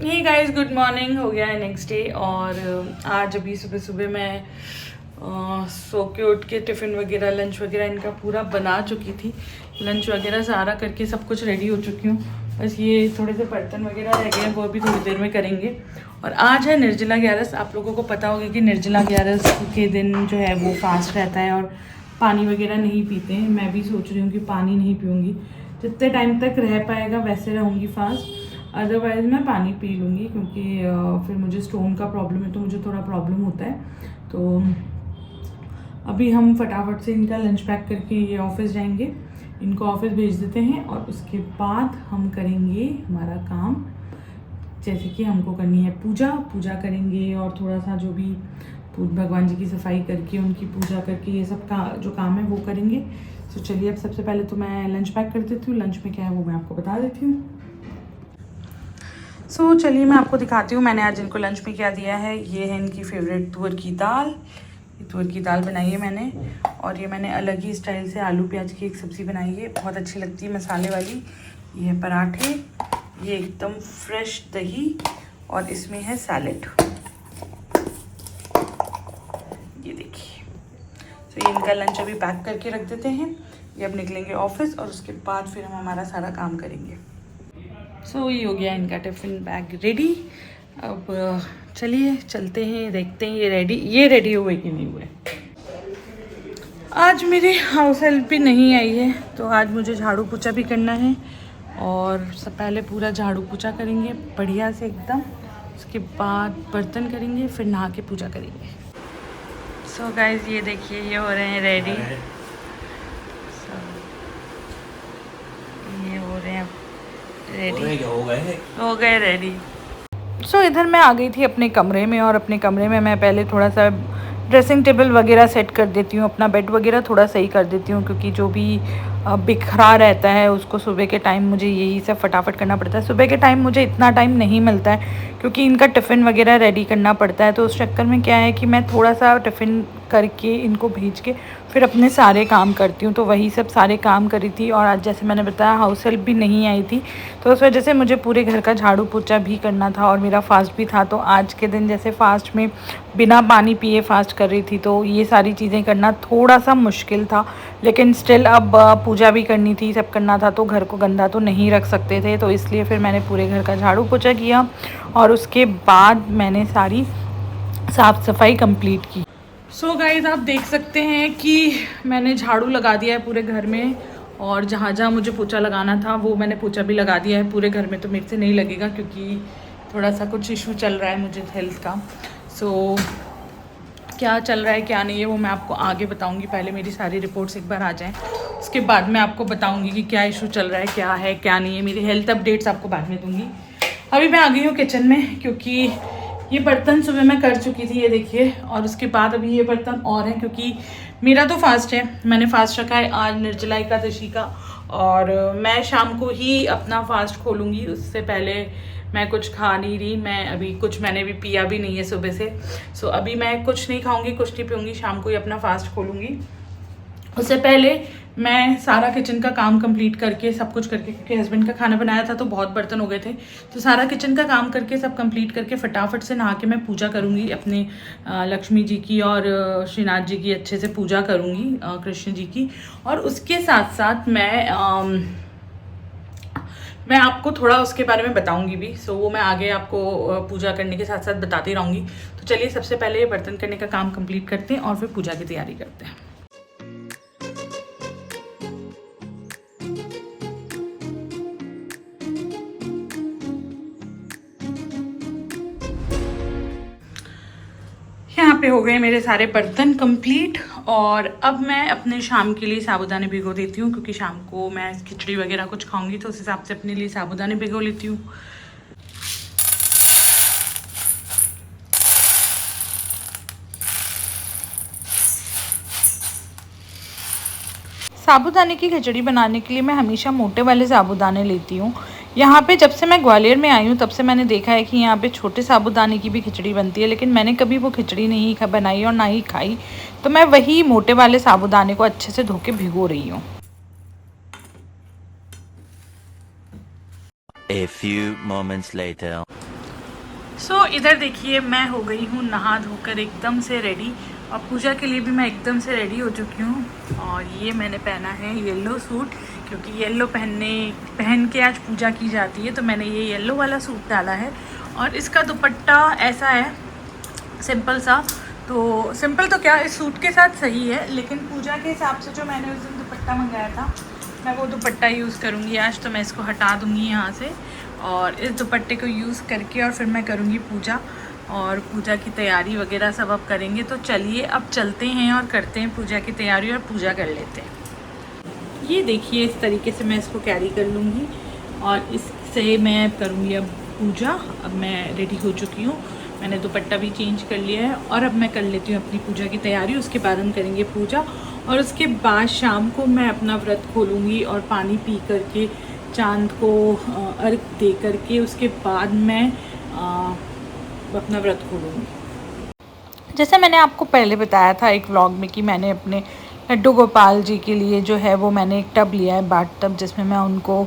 Hey guys, good morning. हो गया है नेक्स्ट डे और आज अभी सुबह सुबह मैं सो के उठ के टिफ़िन वगैरह लंच वगैरह इनका पूरा बना चुकी थी। लंच वगैरह सारा करके सब कुछ रेडी हो चुकी हूँ। बस ये थोड़े से बर्तन वगैरह रह गए हैं, वो भी थोड़ी देर में करेंगे। और आज है निर्जला ग्यारस। आप लोगों को पता होगा कि निर्जला ग्यारस के दिन जो है वो फास्ट रहता है और पानी वगैरह नहीं पीते हैं। मैं भी सोच रही हूँ कि पानी नहीं पीऊँगी, जितने टाइम तक रह पाएगा वैसे रहूँगी फास्ट। अदरवाइज़ मैं पानी पी लूँगी क्योंकि फिर मुझे स्टोन का प्रॉब्लम है तो मुझे थोड़ा प्रॉब्लम होता है। तो अभी हम फटाफट से इनका लंच पैक करके ये ऑफिस जाएंगे, इनको ऑफिस भेज देते हैं और उसके बाद हम करेंगे हमारा काम। जैसे कि हमको करनी है पूजा करेंगे और थोड़ा सा जो भी भगवान जी की सफाई करके उनकी पूजा करके ये सब का जो काम है वो करेंगे। तो चलिए अब सबसे पहले तो मैं लंच पैक कर देती हूँ। लंच में क्या है वो मैं आपको बता देती हूँ। सो चलिए मैं आपको दिखाती हूँ मैंने आज इनको लंच में क्या दिया है। ये है इनकी फेवरेट तुअर की दाल। ये तुअर की दाल बनाई है मैंने, और ये मैंने अलग ही स्टाइल से आलू प्याज की एक सब्ज़ी बनाई है, बहुत अच्छी लगती है मसाले वाली। ये है पराठे, ये एकदम फ्रेश दही और इसमें है सैलेड। ये देखिए। तो ये इनका लंच अभी पैक करके रख देते हैं। ये अब निकलेंगे ऑफिस और उसके बाद फिर हम हमारा सारा काम करेंगे। सो ये हो गया इनका टिफ़िन बैग रेडी। अब चलिए चलते हैं, देखते हैं ये रेडी हुए कि नहीं हुए। आज मेरे हाउस हेल्प भी नहीं आई है तो आज मुझे झाड़ू पोछा भी करना है। और सब पहले पूरा झाड़ू पोछा करेंगे बढ़िया से एकदम, उसके बाद बर्तन करेंगे, फिर नहा के पूजा करेंगे। सो गाइज ये देखिए ये हो रहे हैं रेडी। ये हो रहे हैं रेडी, हो गए रेडी। सो इधर मैं आ गई थी अपने कमरे में, और अपने कमरे में मैं पहले थोड़ा सा ड्रेसिंग टेबल वगैरह सेट कर देती हूँ, अपना बेड वगैरह थोड़ा सही कर देती हूँ, क्योंकि जो भी बिखरा रहता है उसको सुबह के टाइम मुझे यही सब फटाफट करना पड़ता है। सुबह के टाइम मुझे इतना टाइम नहीं मिलता है क्योंकि इनका टिफ़िन वगैरह रेडी करना पड़ता है। तो उस चक्कर में क्या है कि मैं थोड़ा सा टिफ़िन करके इनको भेज के फिर अपने सारे काम करती हूँ। तो वही सब सारे काम करी थी, और आज जैसे मैंने बताया हाउस हेल्प भी नहीं आई थी तो उस वजह से मुझे पूरे घर का झाड़ू पोछा भी करना था, और मेरा फास्ट भी था। तो आज के दिन जैसे फास्ट में बिना पानी पिए फास्ट कर रही थी तो ये सारी चीज़ें करना थोड़ा सा मुश्किल था, लेकिन स्टिल अब पूजा भी करनी थी, सब करना था तो घर को गंदा तो नहीं रख सकते थे। तो इसलिए फिर मैंने पूरे घर का झाड़ू पोछा किया और उसके बाद मैंने सारी साफ़ सफाई कंप्लीट की। सो गाइस आप देख सकते हैं कि मैंने झाड़ू लगा दिया है पूरे घर में, और जहाँ जहाँ मुझे पोछा लगाना था वो मैंने पोछा भी लगा दिया है पूरे घर में। तो मेरे से नहीं लगेगा क्योंकि थोड़ा सा कुछ इशू चल रहा है मुझे हेल्थ का। सो क्या चल रहा है क्या नहीं है वो मैं आपको आगे बताऊंगी। पहले मेरी सारी रिपोर्ट्स एक बार आ जाएं, उसके बाद मैं आपको बताऊंगी कि क्या इशू चल रहा है क्या नहीं है। मेरी हेल्थ अपडेट्स आपको बाद में दूंगी। अभी मैं आ गई हूँ किचन में क्योंकि ये बर्तन सुबह मैं कर चुकी थी, ये देखिए। और उसके बाद अभी ये बर्तन और हैं क्योंकि मेरा तो फास्ट है, मैंने फास्ट रखा है आज निर्जला एकादशी का, और मैं शाम को ही अपना फास्ट खोलूँगी। उससे पहले मैं कुछ खा नहीं रही, मैं अभी कुछ मैंने भी पिया भी नहीं है सुबह से। सो अभी मैं कुछ नहीं खाऊंगी, कुछ नहीं पीऊँगी, शाम को ही अपना फास्ट खोलूँगी। उससे पहले मैं सारा किचन का काम कंप्लीट करके सब कुछ करके, क्योंकि हस्बैंड का खाना बनाया था तो बहुत बर्तन हो गए थे, तो सारा किचन का काम करके सब कंप्लीट करके फटाफट से नहा के मैं पूजा करूँगी अपने लक्ष्मी जी की और श्रीनाथ जी की अच्छे से पूजा करूँगी, कृष्ण जी की। और उसके साथ साथ मैं आपको थोड़ा उसके बारे में बताऊंगी भी। सो वो मैं आगे आपको पूजा करने के साथ साथ बताती रहूँगी। तो चलिए सबसे पहले ये बर्तन करने का काम कंप्लीट करते हैं और फिर पूजा की तैयारी करते हैं। यहाँ पे हो गए मेरे सारे बर्तन कंप्लीट, और अब मैं अपने शाम के लिए साबूदाने भिगो देती हूँ क्योंकि शाम को मैं खिचड़ी वगैरह कुछ खाऊंगी तो उस हिसाब से अपने लिए साबूदाने भिगो लेती हूँ। साबूदाने की खिचड़ी बनाने के लिए मैं हमेशा मोटे वाले साबूदाने लेती हूँ। यहाँ पे जब से मैं ग्वालियर में आई हूँ तब से मैंने देखा है कि यहाँ पे छोटे साबूदाने की भी खिचड़ी बनती है, लेकिन मैंने कभी वो खिचड़ी नहीं बनाई और ना ही खाई। तो मैं वही मोटे वाले साबूदाने को अच्छे से धो के भिगो रही हूँ। A few moments later. सो इधर देखिए मैं हो गई हूँ नहा धोकर एकदम से रेडी, और पूजा के लिए भी मैं एकदम से रेडी हो चुकी हूँ। और ये मैंने पहना है येलो सूट, क्योंकि येलो पहन के आज पूजा की जाती है, तो मैंने ये येलो वाला सूट डाला है। और इसका दुपट्टा ऐसा है सिंपल सा, तो सिंपल तो क्या इस सूट के साथ सही है, लेकिन पूजा के हिसाब से जो मैंने उस दिन दुपट्टा मंगाया था मैं वो दुपट्टा यूज़ करूँगी आज। तो मैं इसको हटा दूँगी यहाँ से और इस दुपट्टे को यूज़ करके और फिर मैं करूँगी पूजा, और पूजा की तैयारी वगैरह सब अब करेंगे। तो चलिए अब चलते हैं और करते हैं पूजा की तैयारी और पूजा कर लेते हैं। ये देखिए इस तरीके से मैं इसको कैरी कर लूँगी और इससे मैं करूँगी अब पूजा। अब मैं रेडी हो चुकी हूँ, मैंने दुपट्टा भी चेंज कर लिया है और अब मैं कर लेती हूँ अपनी पूजा की तैयारी। उसके बाद हम करेंगे पूजा और उसके बाद शाम को मैं अपना व्रत खोलूँगी और पानी पी करके चांद को अर्घ दे करके उसके बाद मैं अपना व्रत खोलूँगी। जैसे मैंने आपको पहले बताया था एक व्लॉग में कि मैंने अपने लड्डू गोपाल जी के लिए जो है वो मैंने एक टब लिया है, बाथ टब, जिसमें मैं उनको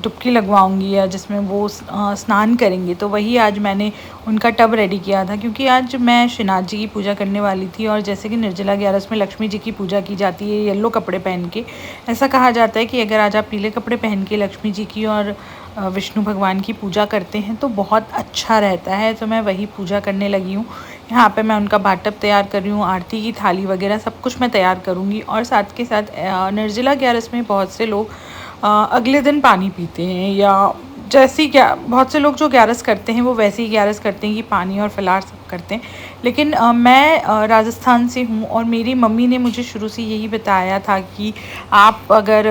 डुबकी लगवाऊंगी या जिसमें वो स्नान करेंगे। तो वही आज मैंने उनका टब रेडी किया था, क्योंकि आज मैं श्रीनाथ जी की पूजा करने वाली थी। और जैसे कि निर्जला 11 में लक्ष्मी जी की पूजा की जाती है येलो कपड़े पहन के, ऐसा कहा जाता है कि अगर आज आप पीले कपड़े पहन के लक्ष्मी जी की और विष्णु भगवान की पूजा करते हैं तो बहुत अच्छा रहता है। तो मैं वही पूजा करने लगी हूँ। यहाँ पे मैं उनका बाटप तैयार कर रही हूँ, आरती की थाली वगैरह सब कुछ मैं तैयार करूँगी। और साथ के साथ निर्जला 11 में बहुत से लोग अगले दिन पानी पीते हैं, या जैसी क्या बहुत से लोग जो 11 करते हैं वो वैसे ही 11 करते हैं कि पानी और फलाहार सब करते हैं। लेकिन मैं राजस्थान से हूँ और मेरी मम्मी ने मुझे शुरू से यही बताया था कि आप अगर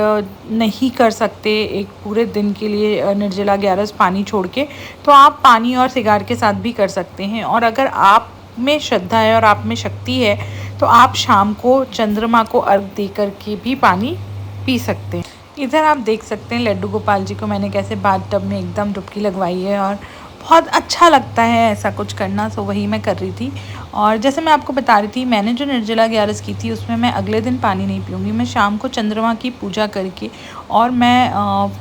नहीं कर सकते एक पूरे दिन के लिए निर्जला 11 पानी छोड़ के, तो आप पानी और सिगार के साथ भी कर सकते हैं। और अगर आप में श्रद्धा है और आप में शक्ति है तो आप शाम को चंद्रमा को अर्घ दे करके भी पानी पी सकते हैं। इधर आप देख सकते हैं लड्डू गोपाल जी को मैंने कैसे बाथ टब में एकदम डुबकी लगवाई है और बहुत अच्छा लगता है ऐसा कुछ करना। तो वही मैं कर रही थी। और जैसे मैं आपको बता रही थी, मैंने जो निर्जला 11 की थी उसमें मैं अगले दिन पानी नहीं पीऊँगी, मैं शाम को चंद्रमा की पूजा करके और मैं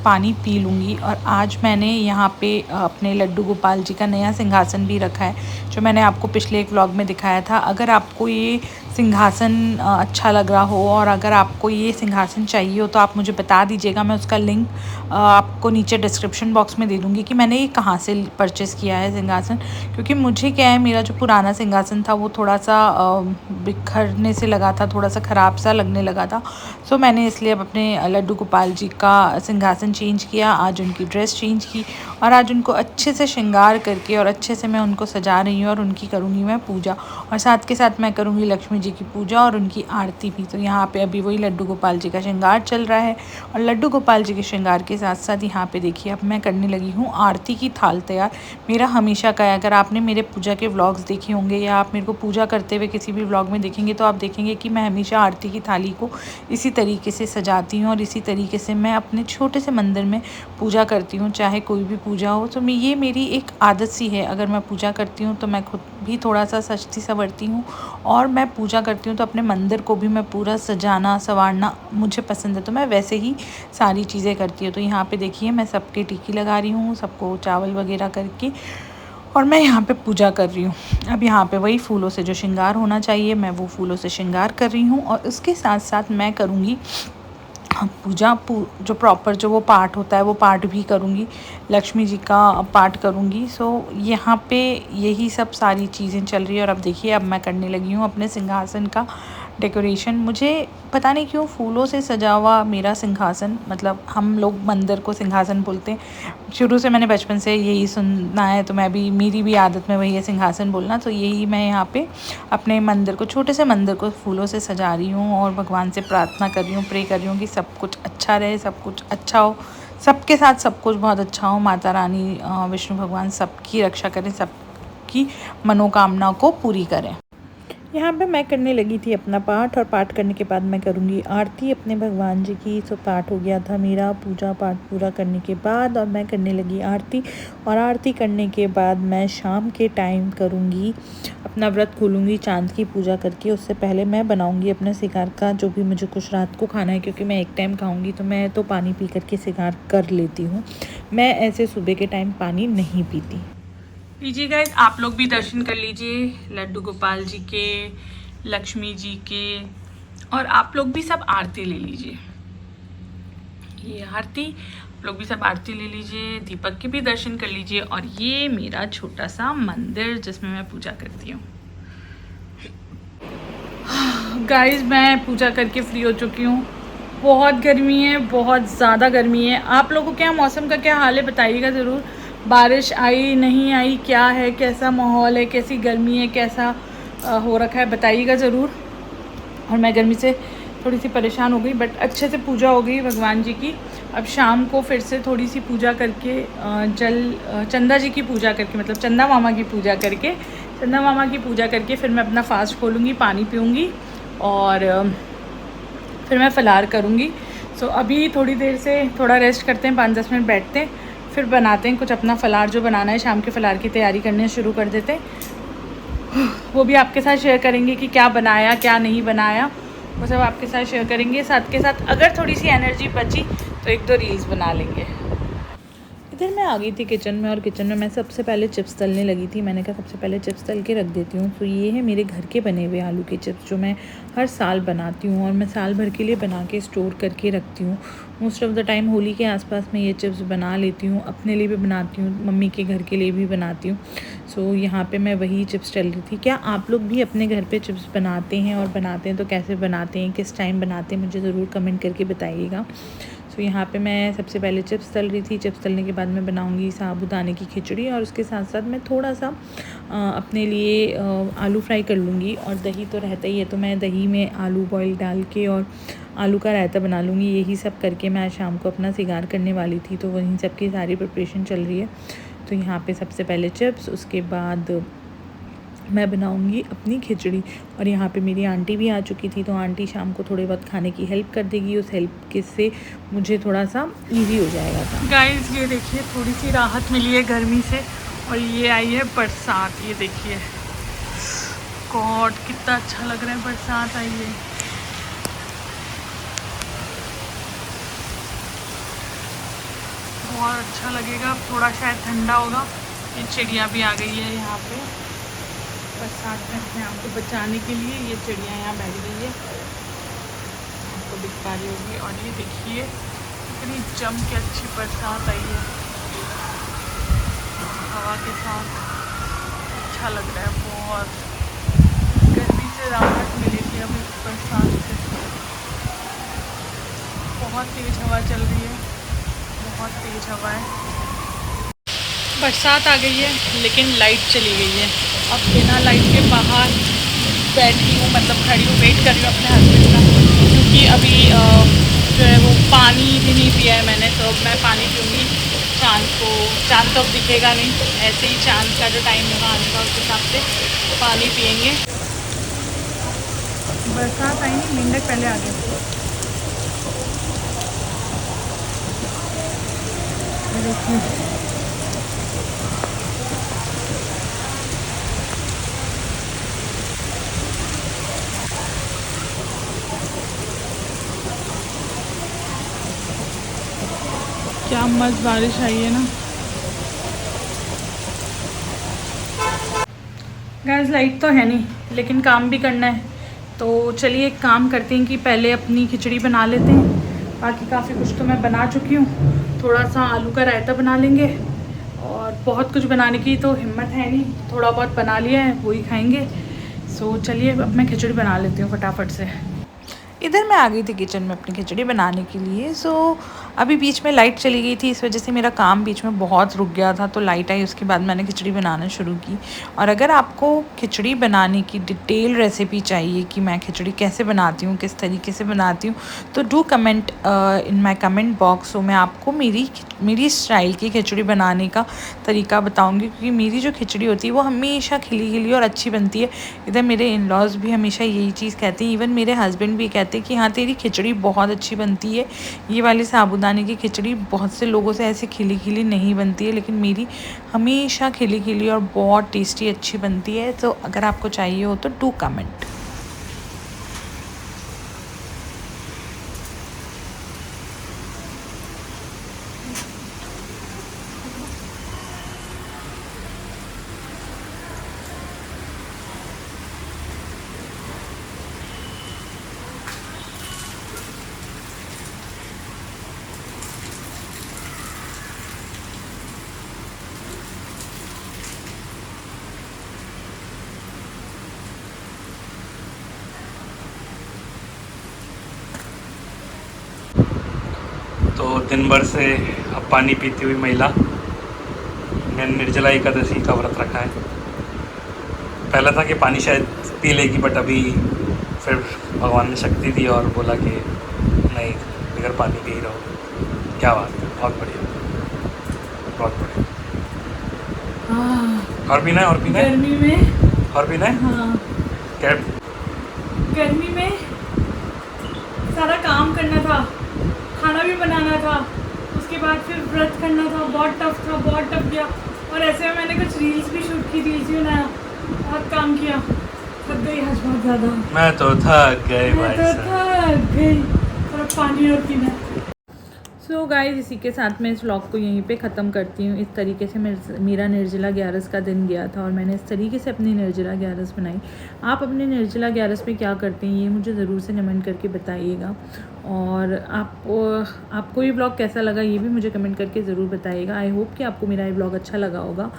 पानी पी लूँगी। और आज मैंने यहाँ पे अपने लड्डू गोपाल जी का नया सिंहासन भी रखा है, जो मैंने आपको पिछले एक व्लॉग में दिखाया था। अगर आपको ये सिंहासन अच्छा लग रहा हो और अगर आपको ये सिंहासन चाहिए हो तो आप मुझे बता दीजिएगा, मैं उसका लिंक आपको नीचे डिस्क्रिप्शन बॉक्स में दे दूँगी कि मैंने ये कहाँ से परचेज़ किया है सिंहासन। क्योंकि मुझे क्या है, मेरा जो पुराना सिंहासन था वो थोड़ा सा बिखरने से लगा था, थोड़ा सा ख़राब सा लगने लगा था। सो मैंने इसलिए अब अपने लड्डू गोपाल जी का सिंहासन चेंज किया, आज उनकी ड्रेस चेंज की और आज उनको अच्छे से श्रृंगार करके और अच्छे से मैं उनको सजा रही हूँ और उनकी करूँगी मैं पूजा। और साथ के साथ मैं करूँगी लक्ष्मी जी की पूजा और उनकी आरती भी। तो यहाँ पे अभी वही लड्डू गोपाल जी का श्रृंगार चल रहा है और लड्डू गोपाल जी के श्रृंगार के साथ साथ यहाँ पे देखिए अब मैं करने लगी हूँ आरती की थाल तैयार। मेरा हमेशा का है, अगर आपने मेरे पूजा के व्लॉग्स देखे होंगे या आप मेरे को पूजा करते हुए किसी भी व्लॉग में देखेंगे तो आप देखेंगे कि मैं हमेशा आरती की थाली को इसी तरीके से सजाती हूँ और इसी तरीके से मैं अपने छोटे से मंदिर में पूजा करती हूँ, चाहे कोई भी पूजा हो। तो ये मेरी एक आदत सी है, अगर मैं पूजा करती हूँ तो मैं खुद भी थोड़ा सा सजती संवरती हूँ और मैं पूजा करती हूँ तो अपने मंदिर को भी मैं पूरा सजाना संवारना मुझे पसंद है, तो मैं वैसे ही सारी चीज़ें करती हूँ। तो यहाँ पे देखिए मैं सबके टिक्की लगा रही हूँ, सबको चावल वगैरह करके और मैं यहाँ पे पूजा कर रही हूँ। अब यहाँ पे वही फूलों से जो श्रृंगार होना चाहिए मैं वो फूलों से श्रृंगार कर रही हूँ और उसके साथ साथ मैं करूँगी पूजा जो प्रॉपर जो वो पाठ होता है वो पाठ भी करूँगी, लक्ष्मी जी का पाठ करूँगी। सो यहाँ पे यही सब सारी चीज़ें चल रही है। और अब देखिए अब मैं करने लगी हूँ अपने सिंहासन का डेकोरेशन। मुझे पता नहीं क्यों फूलों से सजा हुआ मेरा सिंहासन, मतलब हम लोग मंदिर को सिंहासन बोलते हैं, शुरू से मैंने बचपन से यही सुनना है, तो मैं भी मेरी भी आदत में वही है सिंहासन बोलना। तो यही मैं यहाँ पे अपने मंदिर को, छोटे से मंदिर को फूलों से सजा रही हूँ और भगवान से प्रार्थना कर रही हूँ, प्रे कर रही हूँ कि सब कुछ अच्छा रहे, सब कुछ अच्छा हो, सबके साथ सब कुछ बहुत अच्छा हो। माता रानी विष्णु भगवान सबकी रक्षा करें, सबकी मनोकामना को पूरी करें। यहाँ पे मैं करने लगी थी अपना पाठ और पाठ करने के बाद मैं करूँगी आरती अपने भगवान जी की। तो पाठ हो गया था मेरा, पूजा पाठ पूरा करने के बाद और मैं करने लगी आरती। और आरती करने के बाद मैं शाम के टाइम करूँगी अपना व्रत खोलूँगी चांद की पूजा करके। उससे पहले मैं बनाऊँगी अपने सिगार का जो भी मुझे कुछ रात को खाना है, क्योंकि मैं एक टाइम खाऊँगी तो मैं तो पानी पी करके सिगार कर लेती हूँ, मैं ऐसे सुबह के टाइम पानी नहीं पीती। लीजिए गाइस, आप लोग भी दर्शन कर लीजिए लड्डू गोपाल जी के, लक्ष्मी जी के, और आप लोग भी सब आरती ले लीजिए। ये आरती, आप लोग भी सब आरती ले लीजिए, दीपक के भी दर्शन कर लीजिए। और ये मेरा छोटा सा मंदिर जिसमें मैं पूजा करती हूँ। गाइस, मैं पूजा करके फ्री हो चुकी हूँ। बहुत गर्मी है, बहुत ज़्यादा गर्मी है। आप लोगों के यहाँ मौसम का क्या हाल है बताइएगा ज़रूर। बारिश आई नहीं आई, क्या है, कैसा माहौल है, कैसी गर्मी है, कैसा हो रखा है, बताइएगा ज़रूर। और मैं गर्मी से थोड़ी सी परेशान हो गई, बट अच्छे से पूजा हो गई भगवान जी की। अब शाम को फिर से थोड़ी सी पूजा करके चंदा जी की पूजा करके, मतलब चंदा मामा की पूजा करके, चंदा मामा की पूजा करके फिर मैं अपना फास्ट खोलूँगी, पानी पीऊँगी और फिर मैं फ़लार करूँगी। सो अभी थोड़ी देर से थोड़ा रेस्ट करते हैं, 5-10 मिनट बैठते हैं, फिर बनाते हैं कुछ अपना फ़लार जो बनाना है। शाम के फ़लार की तैयारी करने शुरू कर देते हैं। वो भी आपके साथ शेयर करेंगे कि क्या बनाया क्या नहीं बनाया, वो सब आपके साथ शेयर करेंगे। साथ के साथ अगर थोड़ी सी एनर्जी बची तो 1-2 रील्स बना लेंगे। इधर मैं आ गई थी किचन में, और किचन में मैं सबसे पहले चिप्स तलने लगी थी। मैंने कहा सबसे पहले चिप्स तल के रख देती हूँ। तो ये है मेरे घर के बने हुए आलू के चिप्स जो मैं हर साल बनाती हूँ, और मैं साल भर के लिए बना के स्टोर करके रखती हूँ। Most of the time Holi के आसपास मैं ये चिप्स बना लेती हूँ, अपने लिए भी बनाती हूँ, मम्मी के घर के लिए भी बनाती हूँ। सो यहाँ पे मैं वही चिप्स तल रही थी। क्या आप लोग भी अपने घर पे चिप्स बनाते हैं, और बनाते हैं तो कैसे बनाते हैं, किस टाइम बनाते हैं, मुझे ज़रूर कमेंट करके बताइएगा। सो यहाँ पे मैं सबसे पहले चिप्स तल रही थी। चिप्स तलने के बाद मैं बनाऊँगी साबूदाने की खिचड़ी, और उसके साथ साथ मैं थोड़ा सा अपने लिए आलू फ्राई कर लूँगी। और दही तो रहता ही है, तो मैं दही में आलू बॉईल डाल के और आलू का रायता बना लूँगी। यही सब करके मैं आज शाम को अपना सिगार करने वाली थी, तो वहीं सब की सारी प्रिपरेशन चल रही है। तो यहाँ पे सबसे पहले चिप्स, उसके बाद मैं बनाऊंगी अपनी खिचड़ी। और यहाँ पे मेरी आंटी भी आ चुकी थी, तो आंटी शाम को थोड़े बहुत खाने की हेल्प कर देगी। उस हेल्प के से मुझे थोड़ा सा इजी हो जाएगा था। गाइस, ये देखिए थोड़ी सी राहत मिली है गर्मी से, और ये आई है बरसात। ये देखिए गॉड, कितना अच्छा लग रहा है, बरसात आई है। बहुत अच्छा लगेगा, थोड़ा शायद ठंडा होगा। ये चिड़िया भी आ गई है यहाँ पे बरसात में अपने आप को बचाने के लिए। ये चिड़िया यहाँ बैठ गई है, आपको दिख पा रही होगी। और ये देखिए इतनी जम के अच्छी बरसात आई है हवा के साथ, अच्छा लग रहा है बहुत। गर्मी से राहत मिलेगी अभी बरसात से। बहुत तेज़ हवा चल रही है, बहुत तेज़ हवा है। बरसात आ गई है, लेकिन लाइट चली गई है। अब बिना लाइट के बाहर बैठी हूँ, मतलब खड़ी हूँ, वेट कर रही हूँ अपने हस्बैंड का, क्योंकि अभी जो है वो पानी भी नहीं पिया है मैंने। तो अब मैं पानी पीऊँगी। चाँद तो अब दिखेगा नहीं, ऐसे ही चाँद का जो टाइम होगा आने का उस हिसाब से पानी पियेंगे। बरसात आई नहीं, मेंढक पहले आ गए। क्या मस्त बारिश आई है ना। गैस, लाइट तो है नहीं, लेकिन काम भी करना है। तो चलिए एक काम करते हैं कि पहले अपनी खिचड़ी बना लेते हैं। बाकी काफ़ी कुछ तो मैं बना चुकी हूँ। थोड़ा सा आलू का रायता बना लेंगे, और बहुत कुछ बनाने की तो हिम्मत है नहीं, थोड़ा बहुत बना लिया है वही खाएंगे। सो चलिए अब मैं खिचड़ी बना लेती हूँ फटाफट से। इधर मैं आ गई थी किचन में अपनी खिचड़ी बनाने के लिए। सो अभी बीच में लाइट चली गई थी, इस वजह से मेरा काम बीच में बहुत रुक गया था। तो लाइट आई, उसके बाद मैंने खिचड़ी बनाना शुरू की। और अगर आपको खिचड़ी बनाने की डिटेल रेसिपी चाहिए कि मैं खिचड़ी कैसे बनाती हूँ, किस तरीके से बनाती हूँ, तो do comment in my comment box. तो मैं आपको मेरी स्टाइल की खिचड़ी बनाने का तरीका बताऊँगी, क्योंकि मेरी जो खिचड़ी होती है वो हमेशा खिली खिली और अच्छी बनती है। इधर मेरे इन लॉज भी हमेशा यही चीज़ कहते हैं, इवन मेरे हस्बैंड भी कहते हैं कि हाँ तेरी खिचड़ी बहुत अच्छी बनती है। ये वाली साबूदाने की खिचड़ी बहुत से लोगों से ऐसे खिली खिली नहीं बनती है, लेकिन मेरी हमेशा खिली खिली और बहुत टेस्टी अच्छी बनती है। तो अगर आपको चाहिए हो तो डू कमेंट। दिन भर से अब पानी पीती हुई महिला। मैंने निर्जला एकादशी का व्रत रखा है। पहला था कि पानी शायद पी लेगी, बट अभी फिर भगवान ने शक्ति दी और बोला कि नहीं, बगैर पानी के ही रहो। क्या बात है, बहुत बढ़िया, बहुत बढ़िया। और पीना है, और पीना है, गर्मी में और पीना है। हाँ, क्या? गर्मी में सारा काम करना था, खाना भी बनाना था, उसके बाद फिर व्रत करना था, बहुत टफ गया। और ऐसे में मैंने कुछ रील्स भी शूट की, रील्स भी बनाया, बहुत काम किया, थक गई आज बहुत ज़्यादा। मैं तो थक गई भाई साहब। और पानी और पीना। सो गाइस, इसी के साथ मैं इस व्लॉग को यहीं पे ख़त्म करती हूँ। इस तरीके से मेरा निर्जला ग्यारस का दिन गया था और मैंने इस तरीके से अपनी निर्जला ग्यारस बनाई। आप अपने निर्जला ग्यारस में क्या करते हैं, ये मुझे ज़रूर से कमेंट करके बताइएगा। और आपको ये व्लॉग कैसा लगा, ये भी मुझे कमेंट करके ज़रूर बताइएगा। आई होप कि आपको मेरा ये व्लॉग अच्छा लगा होगा।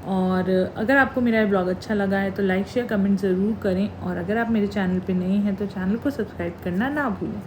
और अगर आपको मेरा ये ब्लॉग अच्छा लगा है तो लाइक शेयर कमेंट ज़रूर करें। और अगर आप मेरे चैनल पे नए हैं तो चैनल को सब्सक्राइब करना ना भूलें।